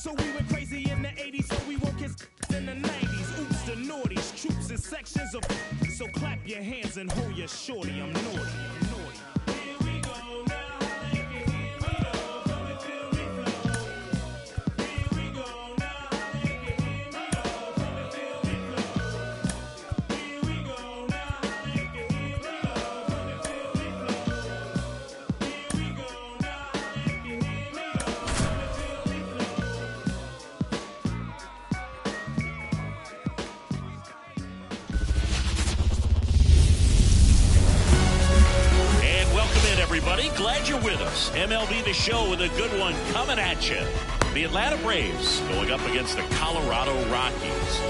So we went crazy in the 80s, so we won't kiss in the 90s. Oops, the naughties, troops and sections of. So clap your hands and hold your shorty. I'm naughty. I'm naughty. Here we go now. If you hear me, oh, come and feel me flow. Here we go now. If you hear me, oh, come and feel me flow. Here we go now. If you hear me, oh, come and feel me flow. Here we go now. If you hear me, oh, come and feel me flow. And welcome in, everybody. Glad you're with us. MLB The Show with a good one coming at you. The Atlanta Braves going up against the Colorado Rockies.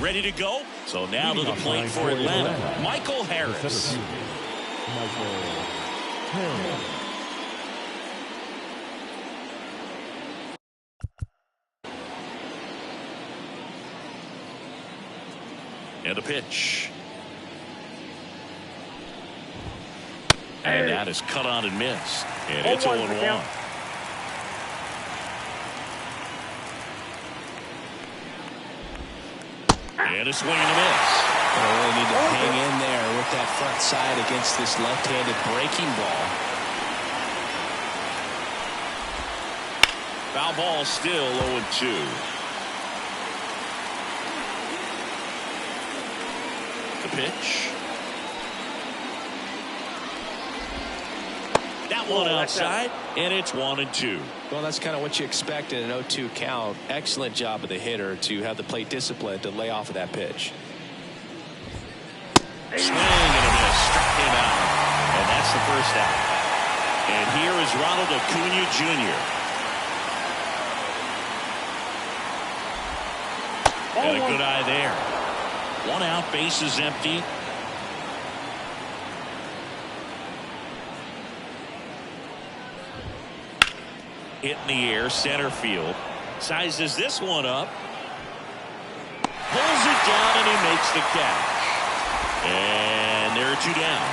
Ready to go? So now to the plate for Atlanta, Michael Harris. And a pitch. And that is cut on and missed. And it's 0-1. And a swing and a miss. They really need to hang in there with that front side against this left-handed breaking ball. Foul ball still 0-2. The pitch. That one outside, and it's 1-2. Well, that's kind of what you expect in an 0-2 count. Excellent job of the hitter to have the plate discipline to lay off of that pitch. Swing and a miss. Struck him out. And that's the first out. And here is Ronald Acuna Jr. And a good eye there. One out, base is empty. Hit in the air, center field. Sizes this one up. Pulls it down, and he makes the catch. And there are two down.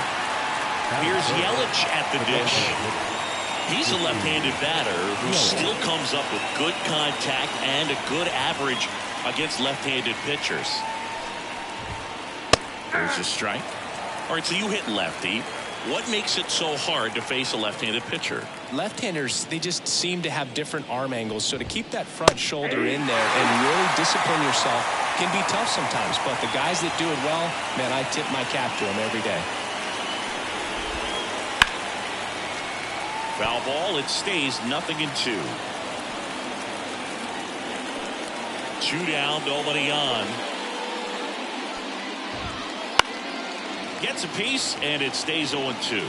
Here's Yelich at the dish. He's a left-handed batter who still comes up with good contact and a good average against left-handed pitchers. There's a strike. All right, so you hit lefty. What makes it so hard to face a left-handed pitcher? Left-handers, they just seem to have different arm angles, so to keep that front shoulder in there and really discipline yourself can be tough sometimes. But the guys that do it well, man, I tip my cap to them every day. Foul ball, it stays 0-2. Two down, nobody on. Gets a piece, and it stays 0-2.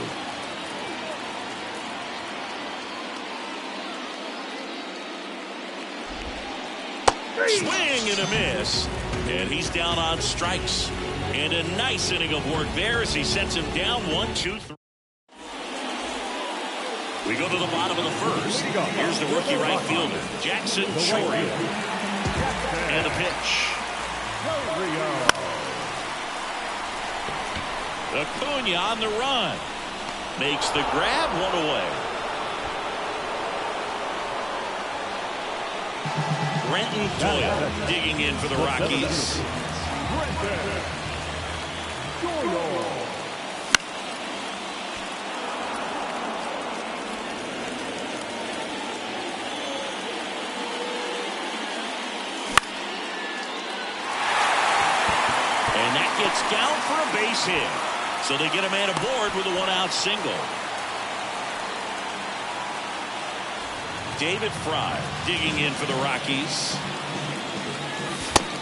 Swing and a miss. And he's down on strikes. And a nice inning of work there as he sets him down 1-2-3. We go to the bottom of the first. Here's the rookie right fielder, Jackson Chourio. And the pitch. Acuna on the run. Makes the grab, one away. Brenton Doyle digging in for the Rockies. And that gets down for a base hit. So they get a man aboard with a one-out single. David Fry digging in for the Rockies.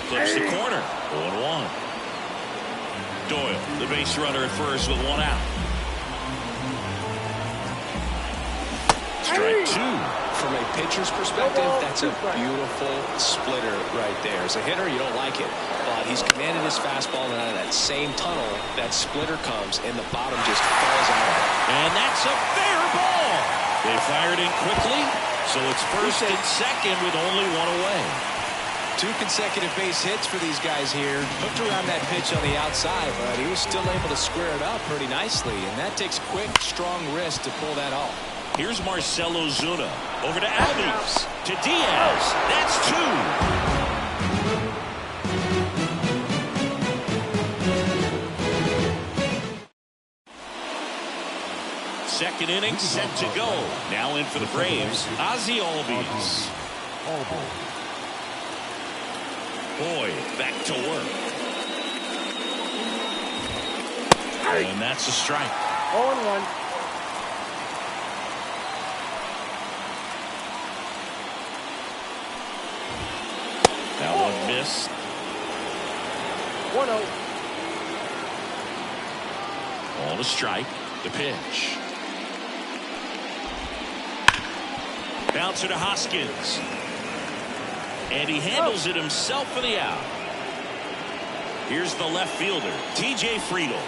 Clips the corner. 0-1. Doyle, the base runner at first with one out. Strike two. From a pitcher's perspective, that's a beautiful splitter right there. As a hitter, you don't like it. But he's commanded his fastball, and out of that same tunnel, that splitter comes, and the bottom just falls out of it. And that's a fair ball. They fired in quickly, so it's first and second with only one away. Two consecutive base hits for these guys here. Hooked around that pitch on the outside, but he was still able to square it up pretty nicely, and that takes quick, strong wrist to pull that off. Here's Marcelo Zuna. Over to Albies. To Diaz. That's 2. Second inning set to go. Now in for the Braves, Ozzie Albies. Boy, back to work. And that's a strike. 0-1. That one missed. 1-0. On a strike. The pitch. Bouncer to Hoskins. And he handles it himself for the out. Here's the left fielder, T.J. Friedel.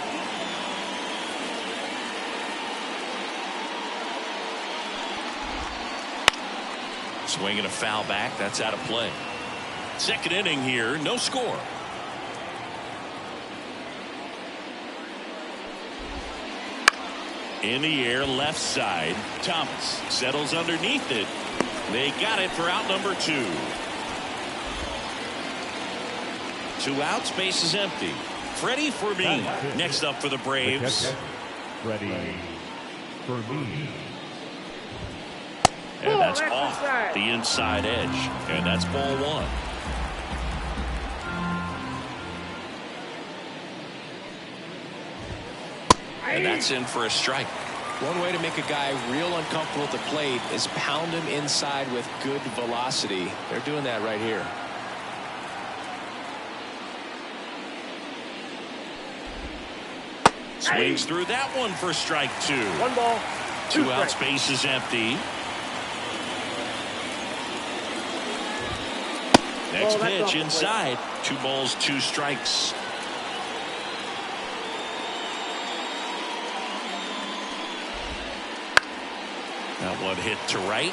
Swinging a foul back. That's out of play. Second inning here. No score. In the air, left side. Thomas settles underneath it. They got it for out number 2. 2 outs, base is empty. Freddie Fermin next up for the Braves. Freddie Fermin. And that's off the inside edge. And that's ball 1. And that's in for a strike. One way to make a guy real uncomfortable at the plate is pound him inside with good velocity. They're doing that right here. Swings through that one for strike 2. 1 ball. 2 outs, base is empty. Next pitch inside. 2 balls, 2 strikes. That one hit to right.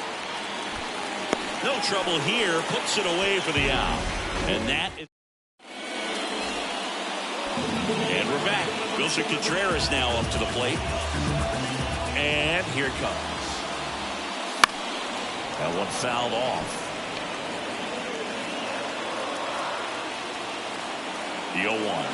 No trouble here. Puts it away for the out. And that is. And we're back. Wilson Contreras now up to the plate. And here it comes. That one fouled off. The 0-1.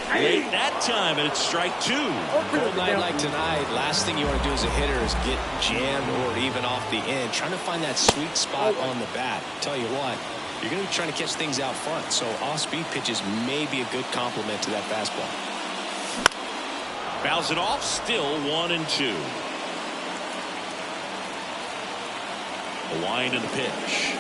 Late that time, and it's strike 2. Cold night like tonight, last thing you want to do as a hitter is get jammed or even off the end. Trying to find that sweet spot on the bat. Tell you what, you're going to be trying to catch things out front, so off-speed pitches may be a good complement to that fastball. Fouls it off, still 1-2. A wind in the pitch.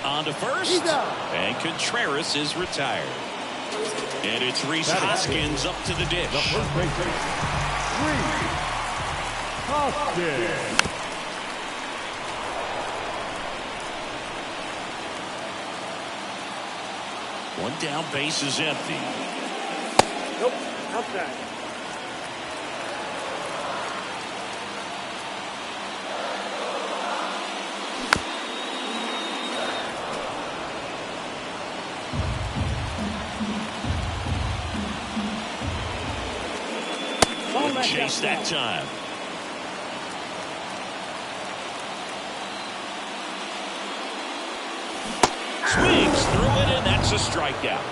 On to first, and Contreras is retired. And it's Rhys Hoskins up to the dish. Hoskins. One down, base is empty. Nope, outside. Chase that time. Swings through it, and that's a strikeout.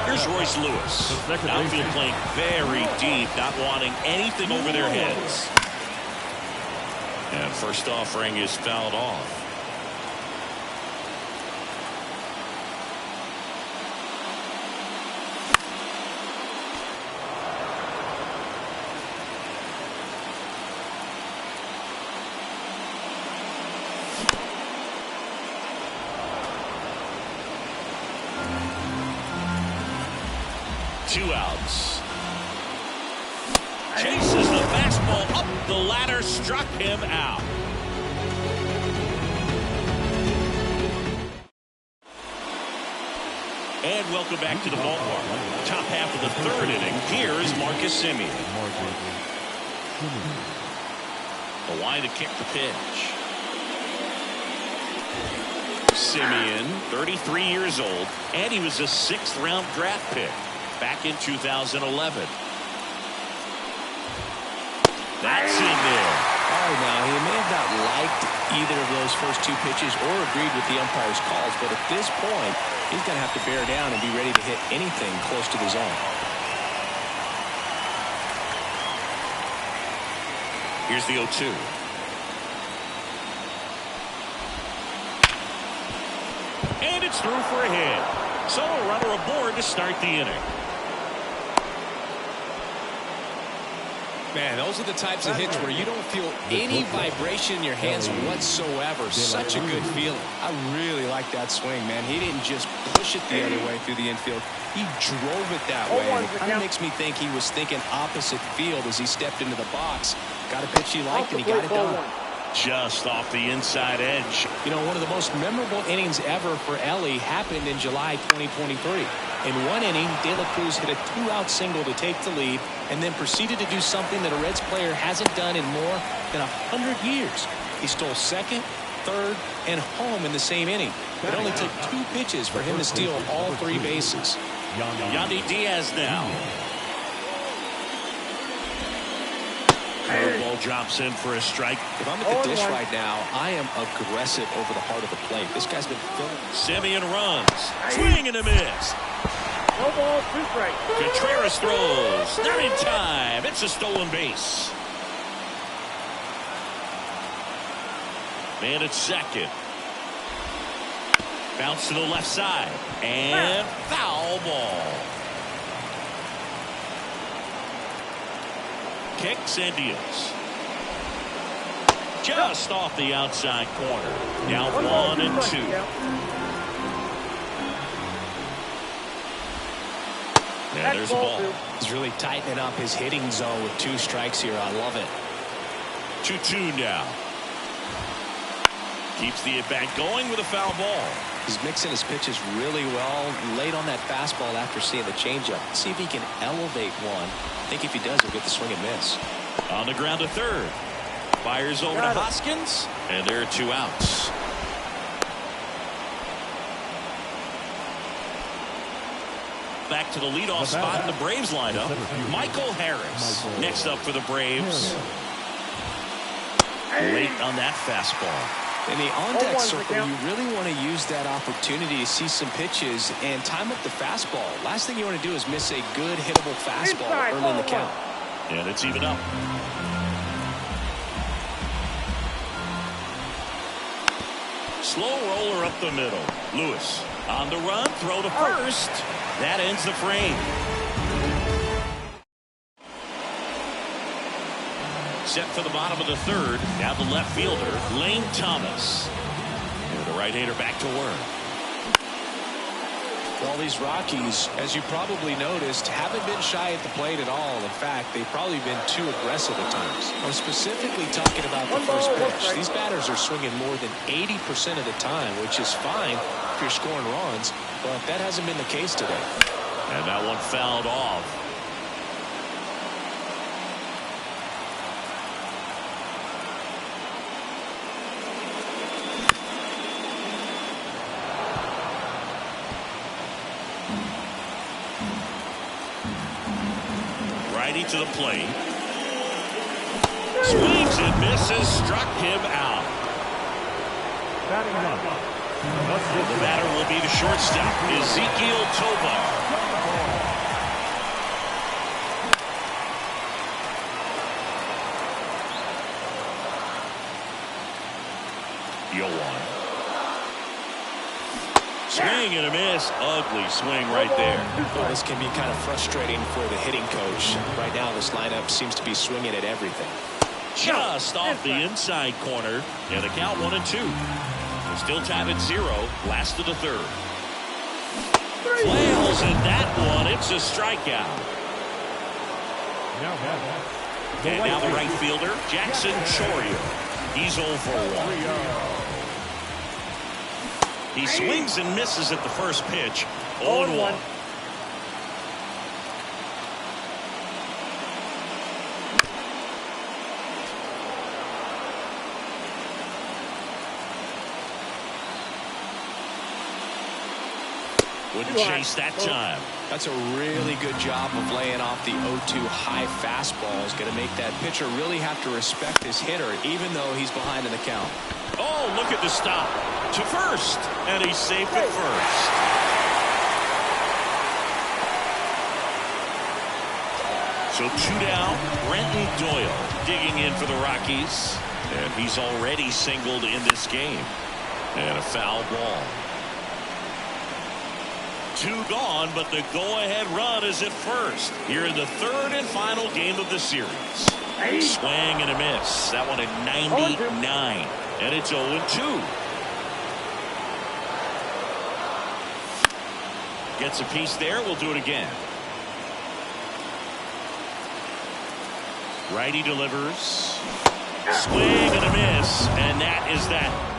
Here's Royce Lewis. Outfield playing very deep, not wanting anything over their heads. And first offering is fouled off. Two outs. Chases the fastball up the ladder, struck him out. And welcome back to the ballpark. Top half of the third inning. Here is Marcus Semien. A line to kick the pitch. Simeon, 33 years old, and he was a 6th-round draft pick back in 2011. That's in there. Oh, now he may have not liked either of those first 2 pitches or agreed with the umpire's calls, but at this point, he's going to have to bear down and be ready to hit anything close to the zone. Here's the 0-2. And it's through for a hit. So a runner aboard to start the inning. Man, those are the types of hits where you don't feel any vibration in your hands whatsoever. Such a good feeling. I really like that swing, man. He didn't just push it the other way through the infield. He drove it that way. And it kind of makes me think he was thinking opposite field as he stepped into the box. Got a pitch he liked, and he got it done. Just off the inside edge. You know, one of the most memorable innings ever for Ellie happened in July 2023. In one inning, De La Cruz hit a 2-out single to take the lead and then proceeded to do something that a Reds player hasn't done in more than 100 years. He stole second, third, and home in the same inning. It only took 2 pitches for him to steal all 3 bases. Yandy Diaz now. Curveball drops in for a strike. If I'm at the dish right now, I am aggressive over the heart of the plate. This guy's been filling. Simeon runs. Swing and a miss. No ball, 2 strikes. Contreras throws. Not in time. It's a stolen base. Man at second. Bounce to the left side. And foul ball. Kicks and deals. Just off the outside corner. Now 1-2. Yeah, there's a ball. He's really tightening up his hitting zone with 2 strikes here. I love it. 2-2 now. Keeps the at-bat going with a foul ball. He's mixing his pitches really well. Late on that fastball after seeing the changeup. See if he can elevate one. I think if he does, he'll get the swing and miss. On the ground to third. Fires over to Hoskins. And there are 2 outs. Back to the leadoff spot in the Braves lineup. Michael Harris next up for the Braves. Late on that fastball. In the on-deck circle, you really want to use that opportunity to see some pitches and time up the fastball. Last thing you want to do is miss a good hittable fastball early in the count. And it's even up. Slow roller up the middle. Lewis on the run, throw to first. That ends the frame. Set for the bottom of the third. Now the left fielder, Lane Thomas. And the right-hander back to work. Well, these Rockies, as you probably noticed, haven't been shy at the plate at all. In fact, they've probably been too aggressive at times. I'm specifically talking about the first pitch. These batters are swinging more than 80% of the time, which is fine if you're scoring runs, but that hasn't been the case today. And that one fouled off. Righty to the plate. Swings and misses. Struck him out. The batter will be the shortstop, Ezekiel Tovar. Yoan. Swing and a miss. Ugly swing right there. Well, this can be kind of frustrating for the hitting coach. Right now, this lineup seems to be swinging at everything. Just off the inside corner. And the count 1-2. We're still tied at 0. Last of the third. Flails in that one. It's a strikeout. And now the right fielder, Jackson Chourio. He's 0 for 1. He swings and misses at the first pitch. 0-1. Wouldn't chase that time. That's a really good job of laying off the 0-2 high fastball. Is going to make that pitcher really have to respect his hitter, even though he's behind in the count. Oh, look at the stop. To first. And he's safe at first. So 2 down. Brenton Doyle digging in for the Rockies. And he's already singled in this game. And a foul ball. 2 gone, but the go-ahead run is at first. Here in the 3rd and final game of the series. Swing and a miss. That one at 99. And it's 0-2. Gets a piece there. We'll do it again. Righty delivers. Swing and a miss. And that is that.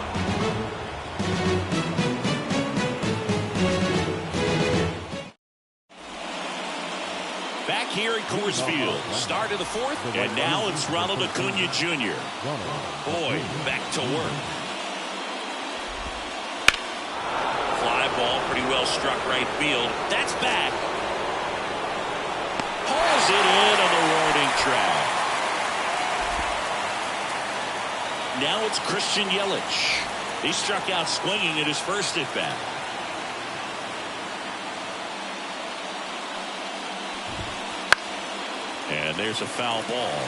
Back here at Coors Field. Start of the 4th. And now it's Ronald Acuna Jr. Boy, back to work. Fly ball pretty well struck right field. That's back. Hauls it in on the warning track. Now it's Christian Yelich. He struck out swinging at his first at bat. And there's a foul ball.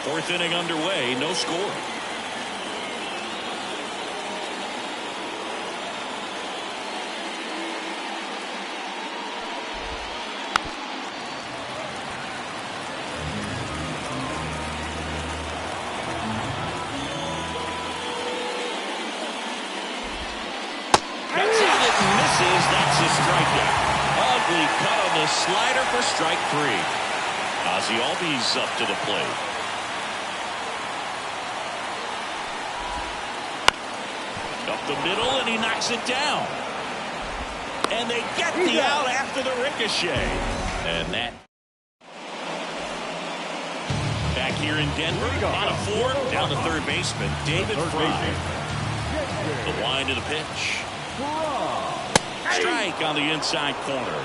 4th inning underway, no score. Gets on it and misses. That's a strikeout. Ugly cut on the slider for strike 3. Ozzie Albies up to the plate. Up the middle, and he knocks it down. And they get the out after the ricochet. And that. Back here in Denver, bottom 4, down to third baseman, David Fry. The wind of the pitch. Strike on the inside corner.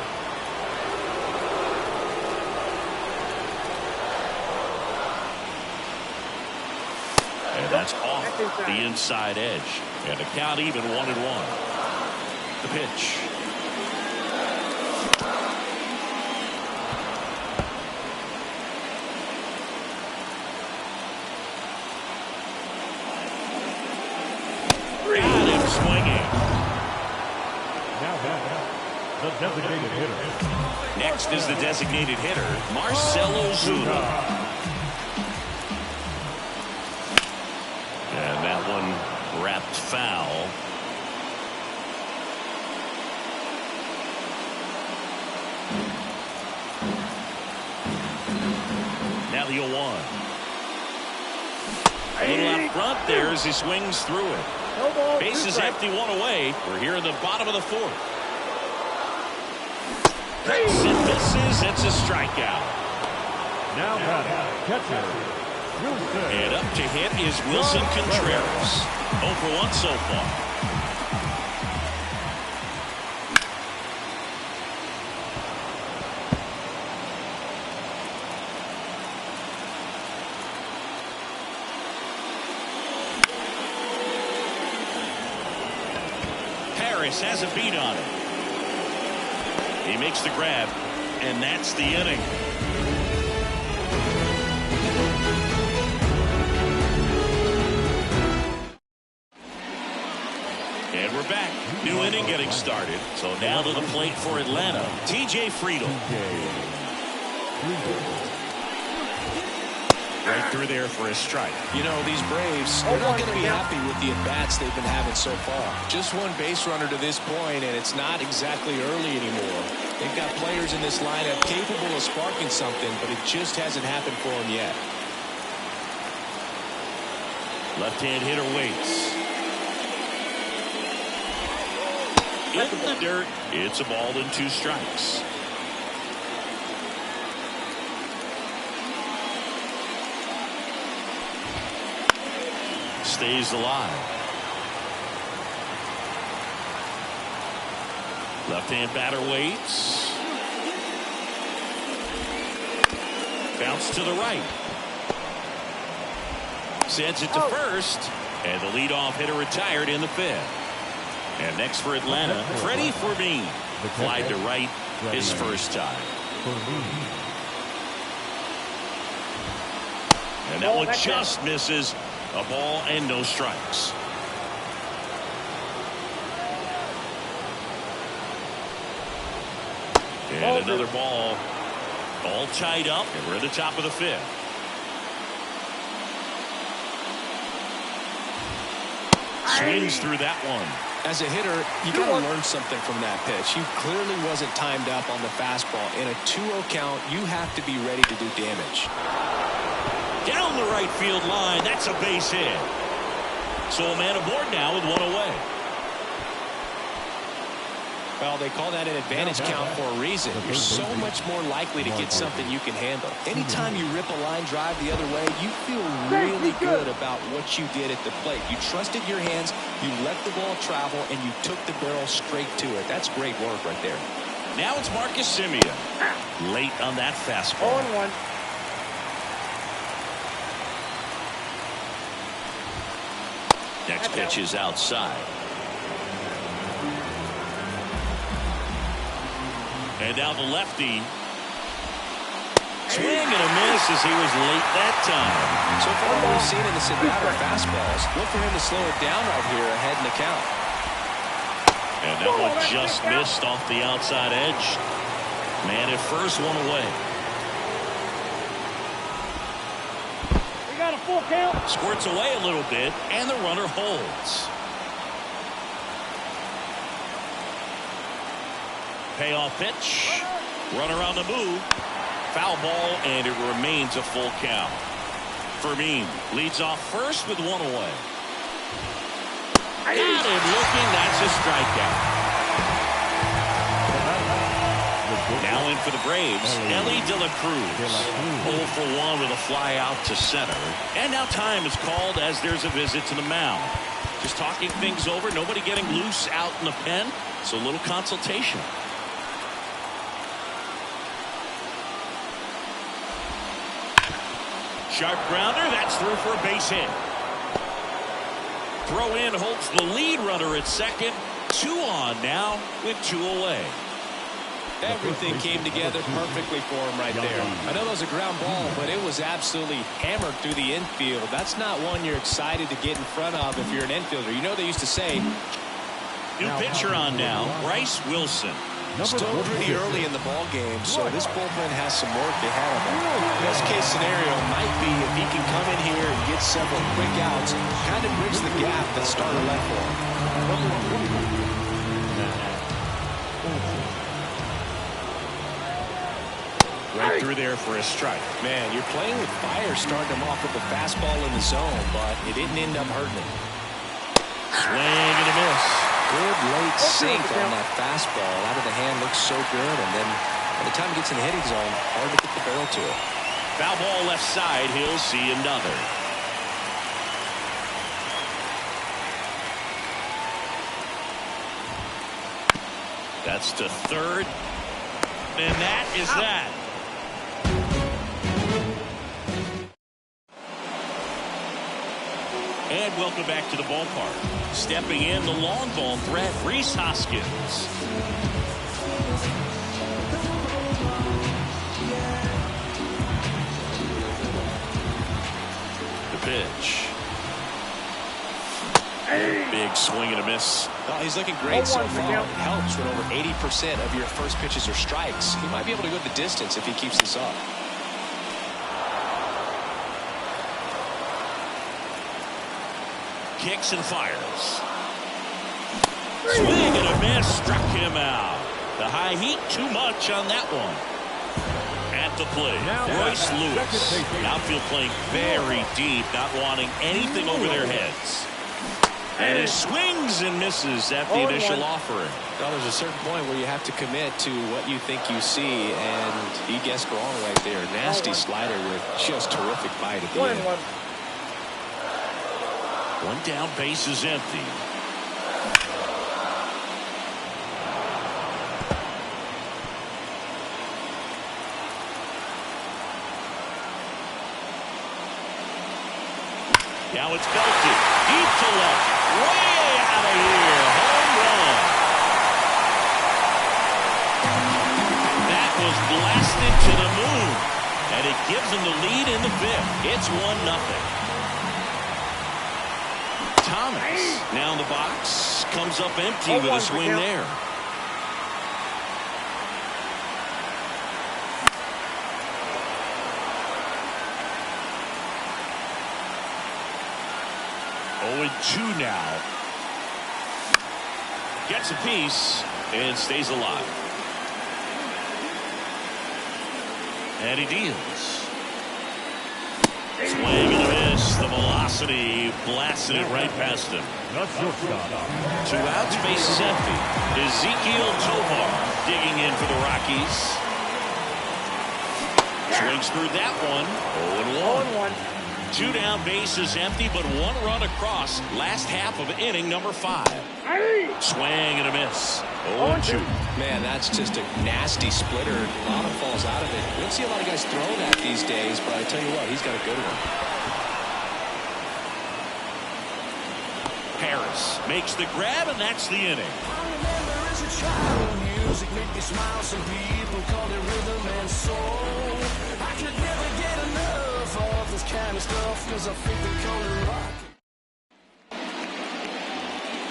And that's off the inside edge. And the count even 1-1. The pitch. Got him swinging. Now the designated hitter. Next is the designated hitter, Marcell Ozuna. And that one wrapped foul. Now the 0-1. A little out front there as he swings through it. Base is empty, 1 away. We're here in the bottom of the 4th. Cuts and misses. It's a strikeout. Now catcher. And up to hit is Wilson Contreras. 0 for 1 so far. Harris has a beat on it. He makes the grab, and that's the inning. And we're back. New inning getting started. So now to the plate for Atlanta, T.J. Friedl. Right through there for a strike. You know, these Braves, they're not going to be happy with the at-bats they've been having so far. Just one base runner to this point, and it's not exactly early anymore. They've got players in this lineup capable of sparking something, but it just hasn't happened for them yet. Left-hand hitter waits. In the dirt. It's a ball and 2 strikes. Stays alive. Left-hand batter waits. Bounce to the right. Sends it to first. And the leadoff hitter retired in the fifth. And next for Atlanta, Freddie Fermin. Flied to right his first time. And that one just misses. A ball and no strikes. And another ball. All tied up, and we're at the top of the fifth. Swings through that one. As a hitter, you got to learn something from that pitch. He clearly wasn't timed up on the fastball. In a 2-0 count, you have to be ready to do damage. Down the right field line. That's a base hit. So a man aboard now with one away. Well, they call that an advantage count for a reason. You're so much more likely to get something you can handle. Anytime you rip a line drive the other way, you feel really good about what you did at the plate. You trusted your hands, you let the ball travel, and you took the barrel straight to it. That's great work right there. Now it's Marcus Semien. Late on that fastball. 0-1. Next pitch is outside. And now the lefty. Swing and a miss as he was late that time. So far what we've seen in this at-bat are fastballs. Look for him to slow it down right here ahead in the count. And that one just missed off the outside edge. Man at first, one away. We got a full count. Squirts away a little bit, and the runner holds. Payoff pitch. Runner on the move. Foul ball, and it remains a full count. Fermin leads off first with one away. Got him looking. That's a strikeout. Now in for the Braves, Ellie De La Cruz. 0 for 1 with a fly out to center. And now time is called as there's a visit to the mound. Just talking things over. Nobody getting loose out in the pen. So a little consultation. Sharp grounder. That's through for a base hit. Throw in holds the lead runner at second. 2 on now with 2 away. Everything came together perfectly for him right there. I know that was a ground ball, but it was absolutely hammered through the infield. That's not one you're excited to get in front of if you're an infielder. You know they used to say. New pitcher on now, Bryce Wilson. Still pretty early in the ball game, so this bullpen has some work ahead of him. Best case scenario might be if he can come in here and get several quick outs, kind of bridge the gap that starter left for him. Right through there for a strike. Man, you're playing with fire starting him off with a fastball in the zone, but it didn't end up hurting him. Swing and a miss. Good late sink on that fastball. Out of the hand looks so good, and then by the time it gets in the hitting zone, hard to get the barrel to it. Foul ball left side. He'll see another. That's to third. And that is that. And welcome back to the ballpark. Stepping in the long ball threat, Rhys Hoskins. The pitch. Big swing and a miss. Well, he's looking great so far. It helps when over 80% of your first pitches are strikes. He might be able to go the distance if he keeps this up. Kicks and fires. Swing and a miss. Struck him out. The high heat too much on that one. At the plate, Royce Lewis. Outfield playing very deep, not wanting anything over their heads. And it swings and misses at the initial offering. Well, there's a certain point where you have to commit to what you think you see, and he guessed wrong right there. Nasty slider with just terrific bite at the end. One down, base is empty. Now it's belted. Deep to left. Way out of here. Home run. That was blasted to the moon. And it gives them the lead in the fifth. It's 1-0. Thomas now in the box. Comes up empty with a swing there. Oh, 2 now. Gets a piece and stays alive. And he deals. Swing and a miss. The velocity blasted it right past him. That's your shot. 2 outs, base is empty. Ezekiel Tovar digging in for the Rockies. Swings through that one. 0-1. 2 down, base is empty, but 1 run across. Last half of inning number 5. Swing and a miss. 0-2. Man, that's just a nasty splitter. A lot of falls out of it. We don't see a lot of guys throw that these days, but I tell you what, he's got a good one. Harris makes the grab, and that's the inning. I remember as a child, music made me smile. Some people called it rhythm and soul. I could never get enough of this kind of stuff, cause I think they call it rock.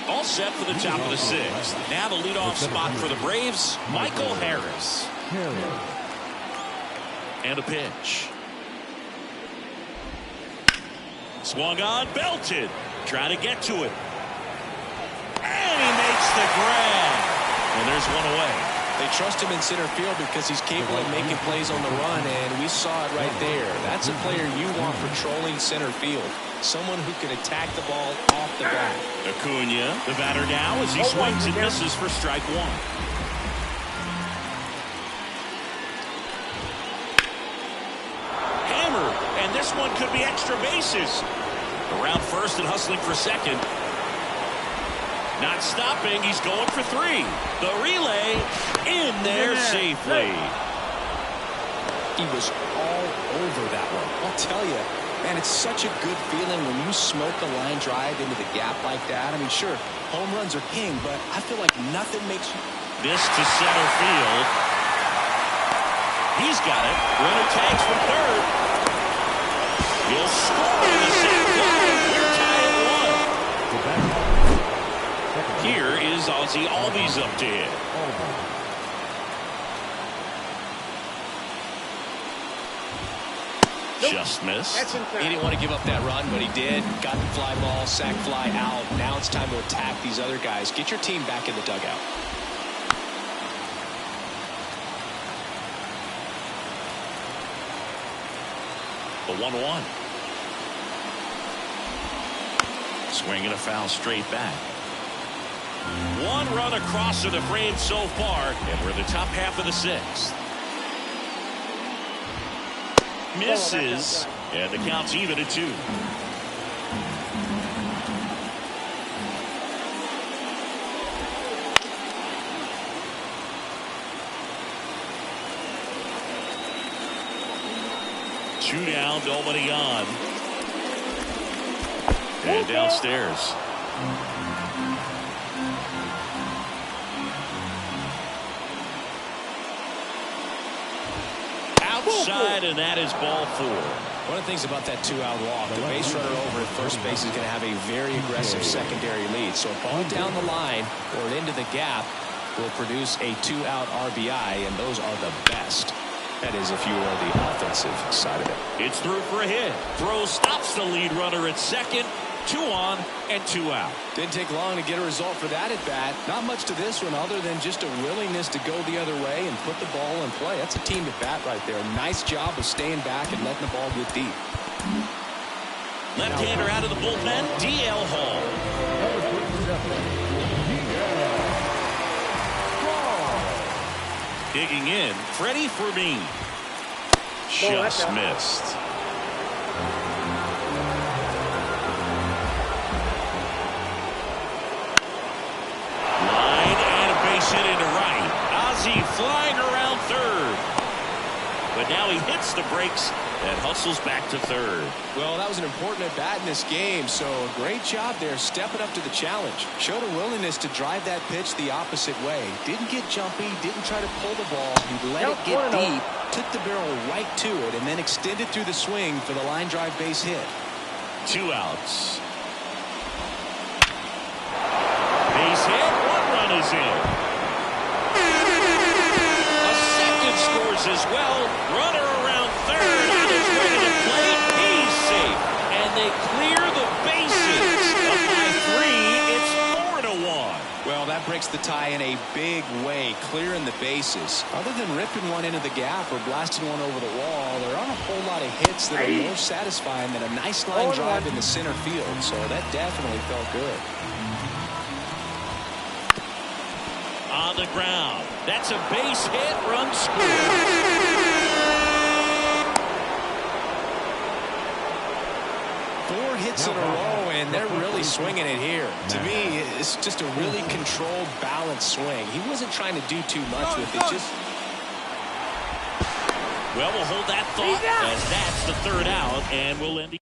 All set for the top of the 6th. Now the leadoff spot for the Braves, Michael Harris. And a pitch. Swung on, belted. Trying to get to it. And he makes the grab. And there's 1 away. They trust him in center field because he's capable of making plays on the run, and we saw it right there. That's a player you want patrolling center field. Someone who can attack the ball off the bat. Acuna, the batter now, as he swings and misses for strike 1. Hammer, and this one could be extra bases. Around first and hustling for second. Not stopping, he's going for 3. The relay in there safely. He was all over that one. I'll tell you, man, it's such a good feeling when you smoke a line drive into the gap like that. I mean, sure, home runs are king, but I feel like nothing makes you... This to center field. He's got it. Runner tags from third. He'll score in the second line. We're tied at 1. Here is Ozzie Albies up to hit. Just missed. He didn't want to give up that run, but he did. Got the fly ball, sac fly out. Now it's time to attack these other guys. Get your team back in the dugout. The 1-1. Swing and a foul straight back. 1 run across to the frame so far, and we're in the top half of the 6th. Misses, and the count's even at 2. Two down, nobody on. And downstairs. Outside, and that is ball 4. One of the things about that 2-out walk, the base runner over at first base is going to have a very aggressive secondary lead. So a ball down the line or into the gap will produce a 2-out RBI, and those are the best. That is if you are the offensive side of it. It's through for a hit. Throw stops the lead runner at second. 2 on and 2 out. Didn't take long to get a result for that at bat. Not much to this one other than just a willingness to go the other way and put the ball in play. That's a team at bat right there. Nice job of staying back and letting the ball get deep. Left-hander out of the bullpen, DL Hall. Digging in, Freddie Fermin. Just missed. Hit into right. Ozzie flying around third. But now he hits the brakes and hustles back to third. Well, that was an important at-bat in this game, so a great job there stepping up to the challenge. Showed a willingness to drive that pitch the opposite way. Didn't get jumpy, didn't try to pull the ball. He let it get deep, took the barrel right to it, and then extended through the swing for the line drive base hit. 2 outs. Base hit, 1 run is in. A second scores as well. Runner around third on his way to the plate. He's safe, and they clear the bases. Up by 3, it's 4-1. Well, that breaks the tie in a big way, clearing the bases. Other than ripping one into the gap or blasting one over the wall, there aren't a whole lot of hits that are more satisfying than a nice line drive in the center field, so that definitely felt good. On the ground. That's a base hit. Run scored. Four hits in a row, and they're really swinging it here. To me, it's just a really controlled, balanced swing. He wasn't trying to do too much with it. Just well, we'll hold that thought as that's the 3rd out, and we'll end.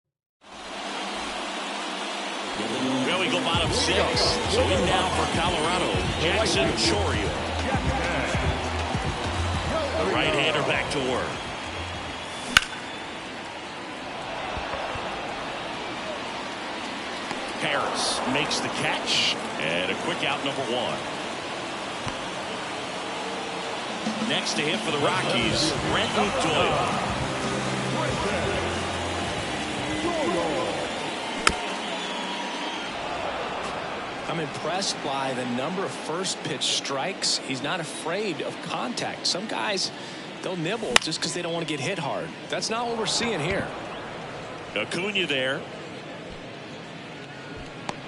Well, we go bottom 6. So in now for Colorado, Jackson Chourio. The right-hander back to work. Harris makes the catch, and a quick out, number 1. Next to hit for the Rockies, Brenton Doyle. I'm impressed by the number of first pitch strikes. He's not afraid of contact. Some guys, they'll nibble just because they don't want to get hit hard. That's not what we're seeing here. Acuna there.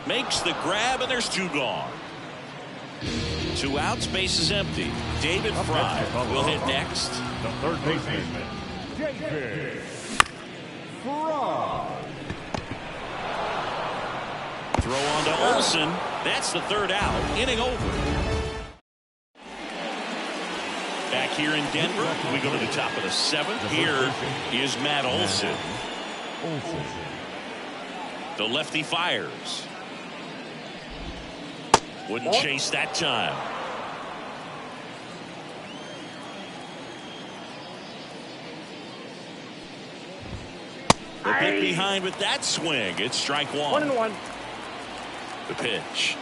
Makes the grab, and there's 2 gone. 2 outs, base is empty. David Fry will hit next. The third baseman, David Fry. Throw on to Olsen. That's the 3rd out. Inning over. Back here in Denver, we go to the top of the 7th. Here is Matt Olsen. The lefty fires. Wouldn't chase that time. The bit behind with that swing. It's strike 1. 1-1. The pitch.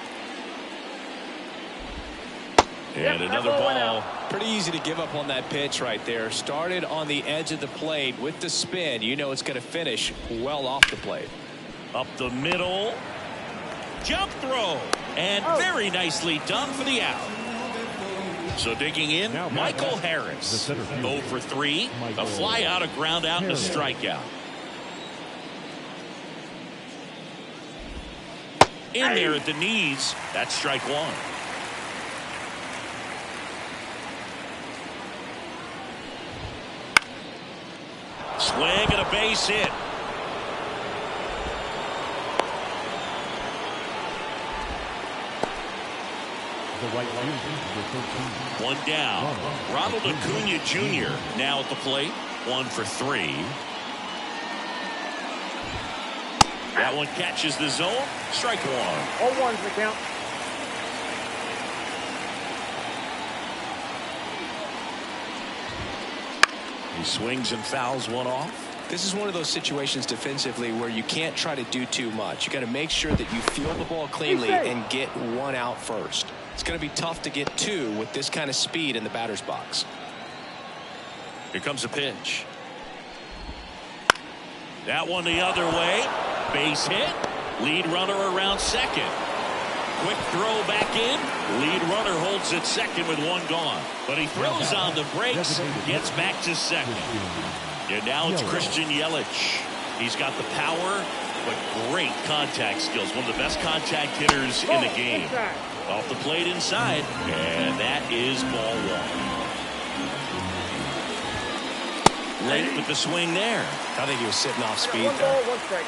And another ball. Pretty easy to give up on that pitch right there. Started on the edge of the plate with the spin. You know it's going to finish well off the plate. Up the middle. Jump throw. And very nicely done for the out. So digging in, Michael Harris. 0 for 3. A fly out, a ground out, and a strikeout. In there at the knees. That's strike 1. Swing and a base hit. One down. Ronald Acuna Jr. now at the plate. 1 for 3. That one catches the zone. Strike 1. 0-1's the count. He swings and fouls one off. This is one of those situations defensively where you can't try to do too much. You got to make sure that you field the ball cleanly and get 1 out first. It's going to be tough to get 2 with this kind of speed in the batter's box. Here comes a pitch. That one the other way. Base hit. Lead runner around second. Quick throw back in. Lead runner holds at second with 1 gone. But he throws on the brakes. Gets back to second. And now it's Christian Yelich. He's got the power, but great contact skills. One of the best contact hitters in the game. Off the plate inside. And that is ball 1. Late with the swing there. I think he was sitting off speed 1 there. ball, 1 strike.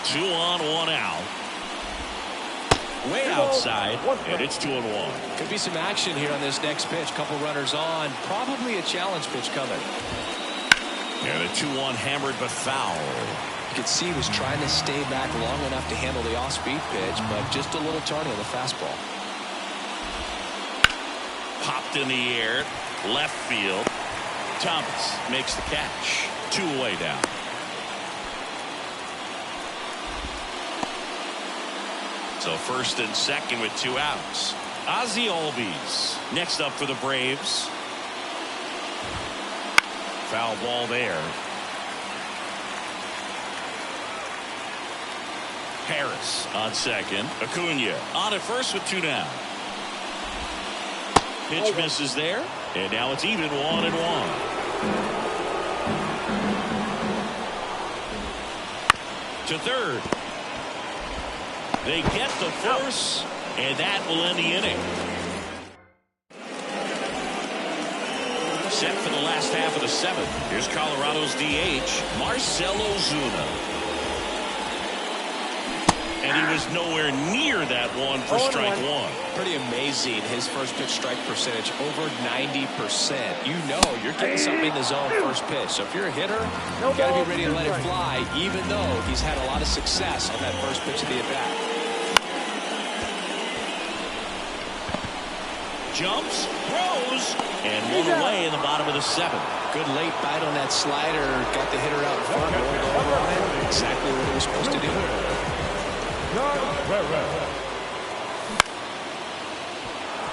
2 on, 1 out. way outside, and it's 2-1. Could be some action here on this next pitch. Couple runners on. Probably a challenge pitch coming. And a 2-1 hammered but foul. You could see he was trying to stay back long enough to handle the off-speed pitch, but just a little tardy on the fastball. Popped in the air, left field. Thomas makes the catch. 2 away down. So first and second with 2 outs. Ozzie Albies next up for the Braves. Foul ball there. Harris on second. Acuna on at first with 2 down. Pitch misses there, and now it's even 1-1. To third. They get the force, and that will end the inning. Set for the last half of the 7th. Here's Colorado's DH, Marcell Ozuna. And he was nowhere near that one for strike 1. Pretty amazing. His first pitch strike percentage over 90%. You know you're getting something in the zone first pitch. So if you're a hitter, you got to be ready to let it fly, even though he's had a lot of success on that first pitch of the at-bat. Jumps, throws, and 1 away in the bottom of the 7th. Good late bite on that slider. Got the hitter out in front. Exactly what he was supposed to do.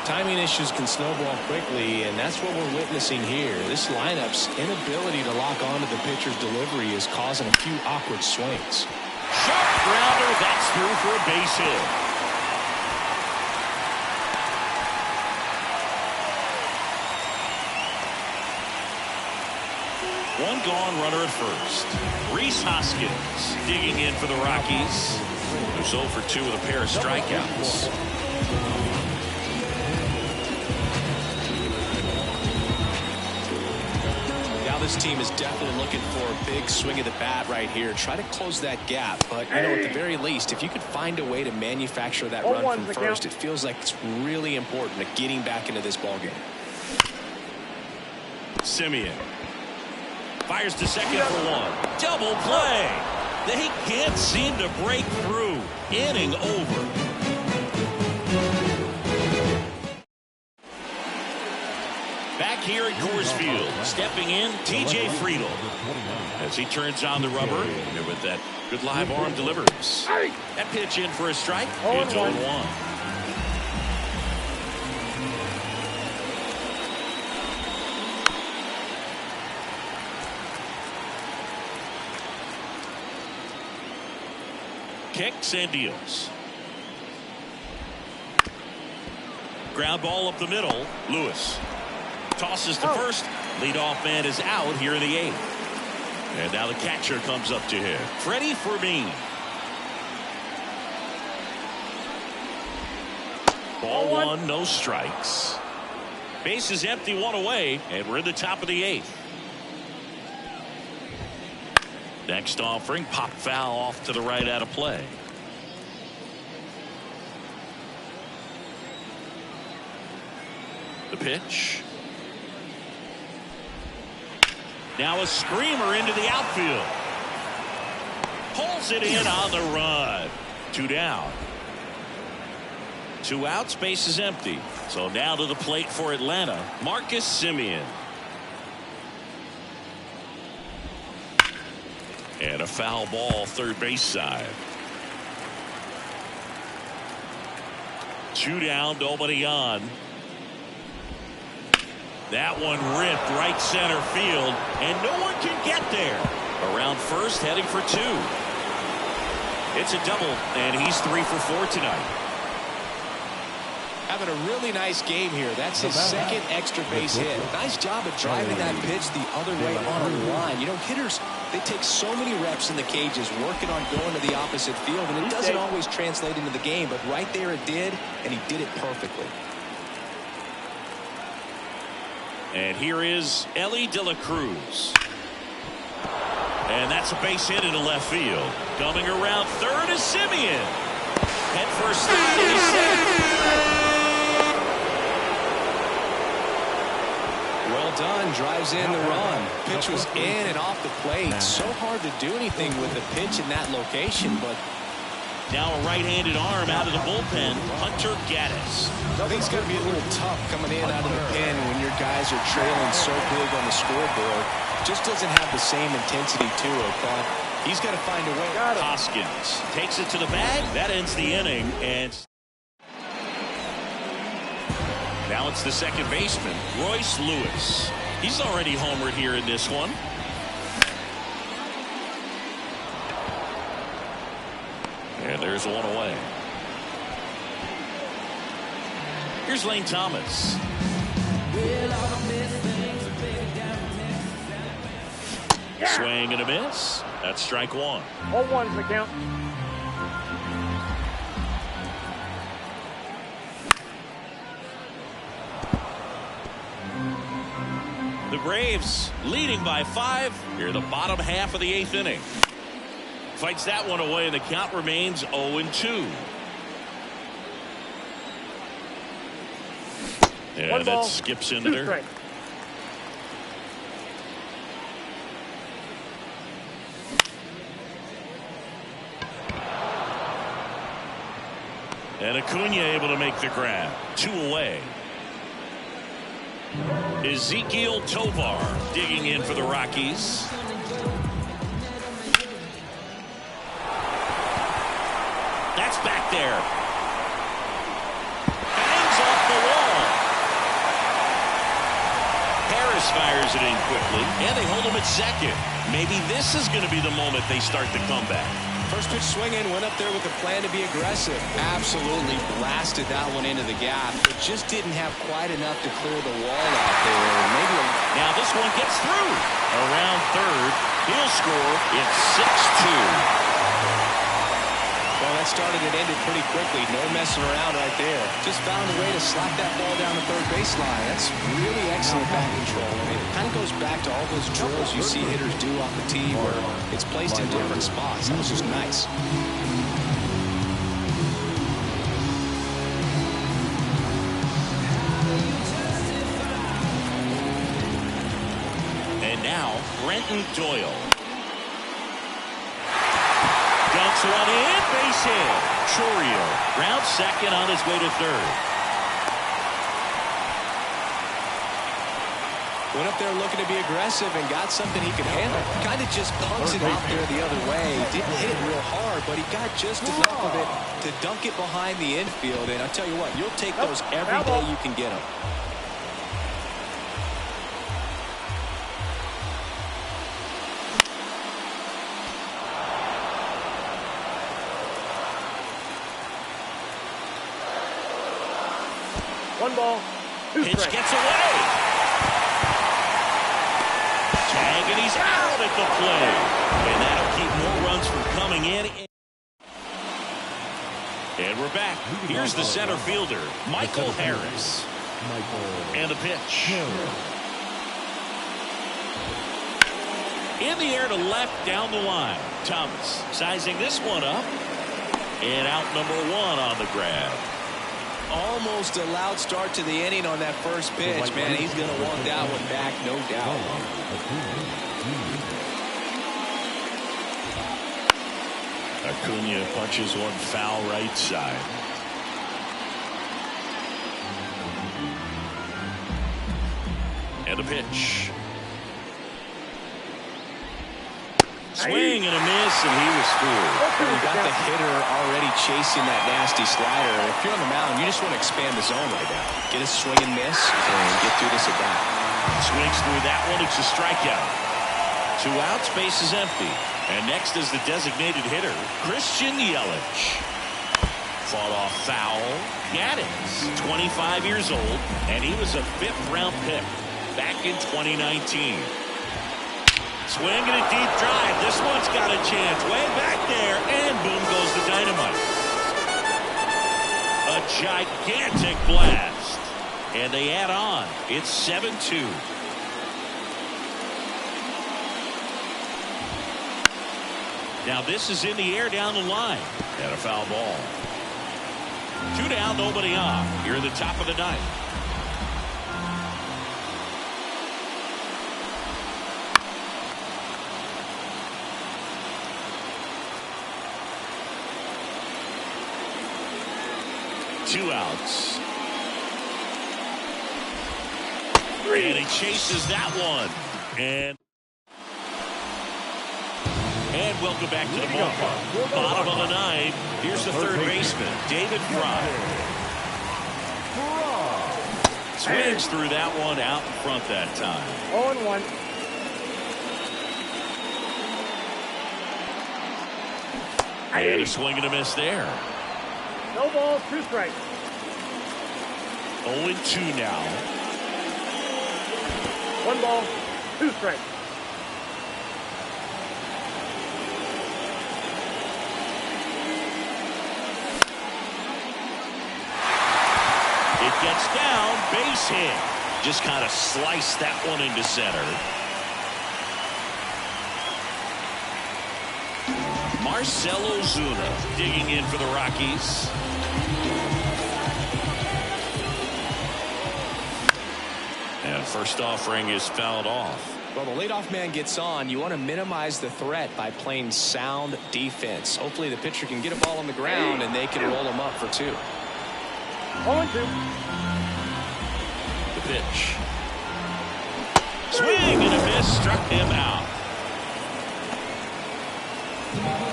Timing issues can snowball quickly, and that's what we're witnessing here. This lineup's inability to lock onto the pitcher's delivery is causing a few awkward swings. Sharp grounder, that's through for a base hit. One gone, runner at first. Rhys Hoskins digging in for the Rockies. They're 0 for 2 with a pair of strikeouts. Now this team is definitely looking for a big swing of the bat right here. Try to close that gap. But, you know, at the very least, if you could find a way to manufacture that run from first, it feels like it's really important to getting back into this ballgame. Simeon fires to second for 1. Double play. They can't seem to break through. Inning over. Back here at Coors Field, stepping in, TJ Friedl. As he turns on the rubber, and with that good live arm delivers. That pitch in for a strike. It's 0-1. Kicks and deals. Ground ball up the middle. Lewis tosses to first. Leadoff man is out here in the 8th. And now the catcher comes up to him. Freddie Fermin. Ball 1, no strikes. Base is empty, 1 away, and we're in the top of the 8th. Next offering, pop foul off to the right out of play. The pitch. Now a screamer into the outfield. Pulls it in on the run. 2 down. 2 outs, base is empty. So now to the plate for Atlanta, Marcus Simeon. And a foul ball, third base side. 2 down, nobody on. That one ripped right center field, and no one can get there. Around first, heading for 2. It's a double, and he's 3 for 4 tonight. Having a really nice game here. That's his second extra base hit. Nice job of driving that pitch the other way on a line. You know, hitters, they take so many reps in the cages working on going to the opposite field, and it doesn't always translate into the game, but right there it did, and he did it perfectly. And here is Ellie De La Cruz. And that's a base hit into left field. Coming around third is Simeon. Head first slide, and he's set. Well done. Drives in the run. Pitch was in and off the plate. So hard to do anything with the pitch in that location, but now a right-handed arm out of the bullpen, Hunter Gaddis. I think it's going to be a little tough coming in out of the pen when your guys are trailing so big on the scoreboard. Just doesn't have the same intensity to it, but he's got to find a way. Hoskins takes it to the bag. That ends the inning, and now it's the second baseman, Royce Lewis. He's already homered here in this one. And there's one away. Here's Lane Thomas. Swing and a miss. That's strike one. 0-1's the count. The Braves leading by 5 here in the bottom half of the 8th inning. Fights that one away, and the count remains 0-2. And that skips into there. And Acuna able to make the grab. 2 away. Ezekiel Tovar digging in for the Rockies. That's back there. Bangs off the wall. Harris fires it in quickly, and they hold him at second. Maybe this is going to be the moment they start the comeback. First pitch swinging, went up there with a plan to be aggressive. Absolutely blasted that one into the gap. It just didn't have quite enough to clear the wall out there. Now this one gets through. Around third, he'll score. It's 6-2. Well, that started and ended pretty quickly. No messing around right there. Just found a way to slap that ball down the third baseline. That's really excellent bat control. And it kind of goes back to all those drills you see hitters do off the tee where it's placed in different spots. That was just nice. And now, Brenton Doyle. Dumps one in, base hit. Chorio rounds second on his way to third. Went up there looking to be aggressive and got something he could handle. Kind of just punks it out there the other way. Didn't hit it real hard, but he got just enough of it to dunk it behind the infield. And I'll tell you what, you'll take those every day you can get them. One ball. Pitch gets away. Tag, and he's out at the plate. And that'll keep more runs from coming in. And we're back. Here's the center fielder, Michael Harris. And the pitch. In the air to left down the line. Thomas sizing this one up. And out number 1 on the grab. Almost a loud start to the inning on that first pitch. Man, he's going to want that one back, no doubt. Acuna punches one foul right side. And a pitch. Swing and a miss, and he was fooled. You got the hitter already chasing that nasty slider. If you're on the mound, you just want to expand the zone right now. Get a swing and miss and get through this at bat. Swings through that one. It's a strikeout. 2 outs, base is empty. And next is the designated hitter, Christian Yelich. Fought off foul. Gaddis, 25 years old, and he was a 5th-round pick back in 2019. Swing and a deep drive. This one's got a chance. Way back there. And boom goes the dynamite. A gigantic blast. And they add on. It's 7-2. Now this is in the air down the line. And a foul ball. Two down, nobody on. Here in the top of the ninth. Two outs. And he chases that one. And welcome back to the ballpark. Bottom of the ninth. Here's the third baseman, David Fry. Swings through that one out in front that time. 0-1. And a swing and a miss there. No balls, 2 strikes. 0-2 now. 1 ball, 2 strikes. It gets down, base hit. Just kind of sliced that one into center. Marcell Ozuna digging in for the Rockies. And first offering is fouled off. Well, the leadoff man gets on. You want to minimize the threat by playing sound defense. Hopefully the pitcher can get a ball on the ground and they can roll him up for 2. 0-2. The pitch. Swing and a miss, struck him out.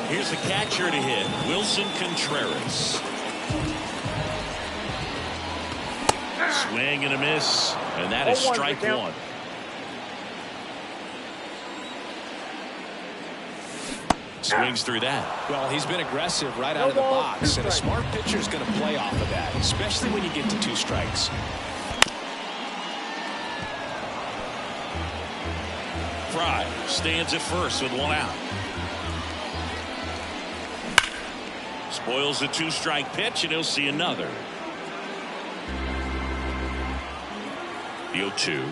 Here's the catcher to hit, Wilson Contreras. Swing and a miss, and that is strike 1. Swings through that. Well, he's been aggressive right out of the box, and a smart pitcher is going to play off of that, especially when you get to 2 strikes. Fry stands at first with 1 out. Spoils the 2-strike pitch, and he'll see another. The 0-2.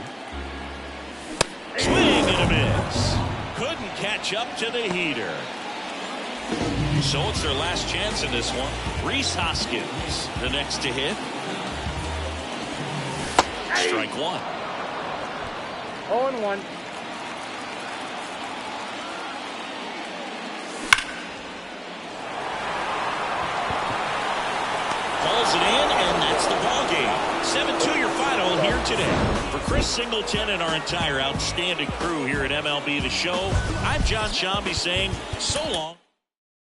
Swing and a miss. Couldn't catch up to the heater. So it's their last chance in this one. Rhys Hoskins, the next to hit. Strike 1. 0-1. Calls it in, and that's the ball game. 7-2 your final here today. For Chris Singleton and our entire outstanding crew here at MLB The Show, I'm John Shambi saying so long.